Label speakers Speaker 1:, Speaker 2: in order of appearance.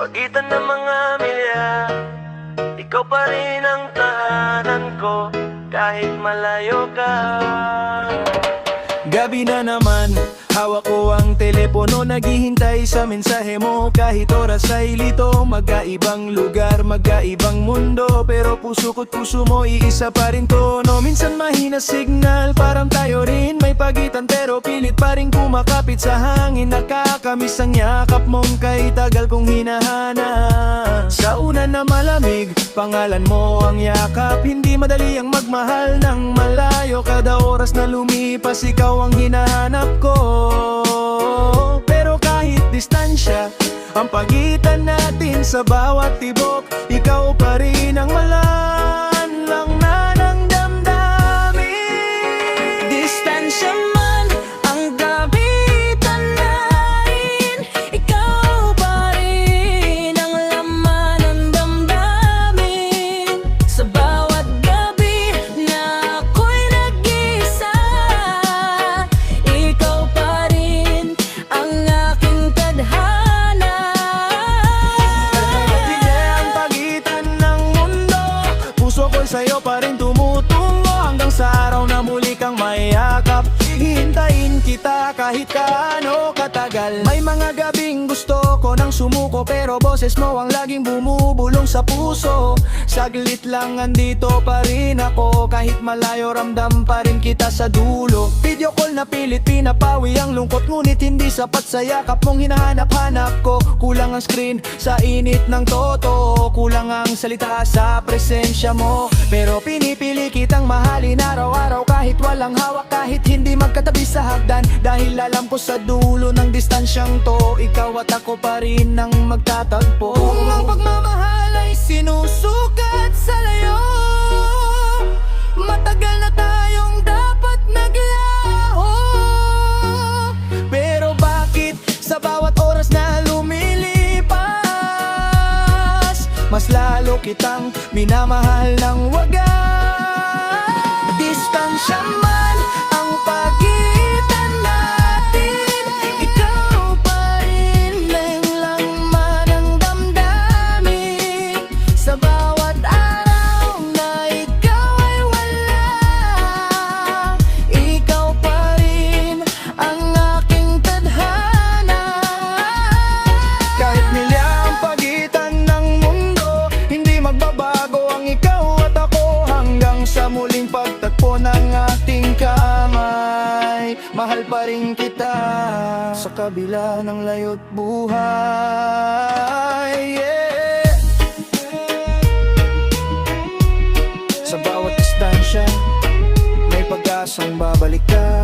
Speaker 1: Pagitan ng mga milya, ikaw pa rin ang tahanan ko kahit malayo ka.
Speaker 2: Gabi na naman, hawak ko ang telepono, naghihintay sa mensahe mo. Kahit oras ay lito, magkaibang lugar, magkaibang mundo, pero puso ko't puso mo, iisa pa rin tono. Minsan mahina signal, parang tayo rin may pagitan, pero pilit pa rin kumakapit sa hangin. Nakakamiss ang yakap mong kay tagal kong hinahanap. Sa una na malamig, pangalan mo ang yakap. Hindi madali ang magmahal ng malayo, kada oras na lumipas ikaw ang hinahanap ko. Pero kahit distansya ang pagitan natin, sa bawat tibok ikaw pa rin ang malanlang na ng damdamin.
Speaker 3: Distansya man ang kapitan natin, ikaw pa rin ang laman ng damdamin. Sa bawat gabi na ako'y nag-isa, ikaw pa rin ang aking tadhana.
Speaker 2: Ang pagitan ng mundo, puso ko'y sa'yo pa rin tumutungo, hanggang sa araw na muli kang mayakap. Hihintayin kita kahit kaano katagal. May mga gabing gusto ko nang sumuko, pero boses mo ang laging bumubulong sa puso. Saglit lang andito pa rin ako, kahit malayo ramdam pa rin kita sa dulo. Video call na pilit pinapawi ang lungkot, ngunit hindi sapat sa yakap mong hinahanap-hanap ko. Kulang ang screen sa init ng totoo, kulang ang salita sa presensya mo. Pero pinipili kitang mahalin araw-araw, kahit walang hawak, kahit hindi magkatabi sa hagdan. Dahil alam ko sa dulo ng distansyang to, ikaw at ako pa rin ang magtatagpo. Kung ang pagmamahal ay sinusukat sa layo, matagal na tayong dapat naglaho. Pero bakit sa bawat oras na lumilipas, mas lalo kitang minamahal ng wagas? Distansya man ang pagitan natin, ikaw pa rin ang laman ng damdamin. Sa bawat araw na ikaw ay wala, ikaw pa rin ang aking tadhana. Kahit milya ang pagitan ng mundo, hindi magbabago ang ikaw at ako, hanggang sa muling pagtagpo ng ating kamay. Mahal pa rin kita sa kabila ng layo't buhay, yeah. Sa bawat distansya, may pag-asang babalik ka.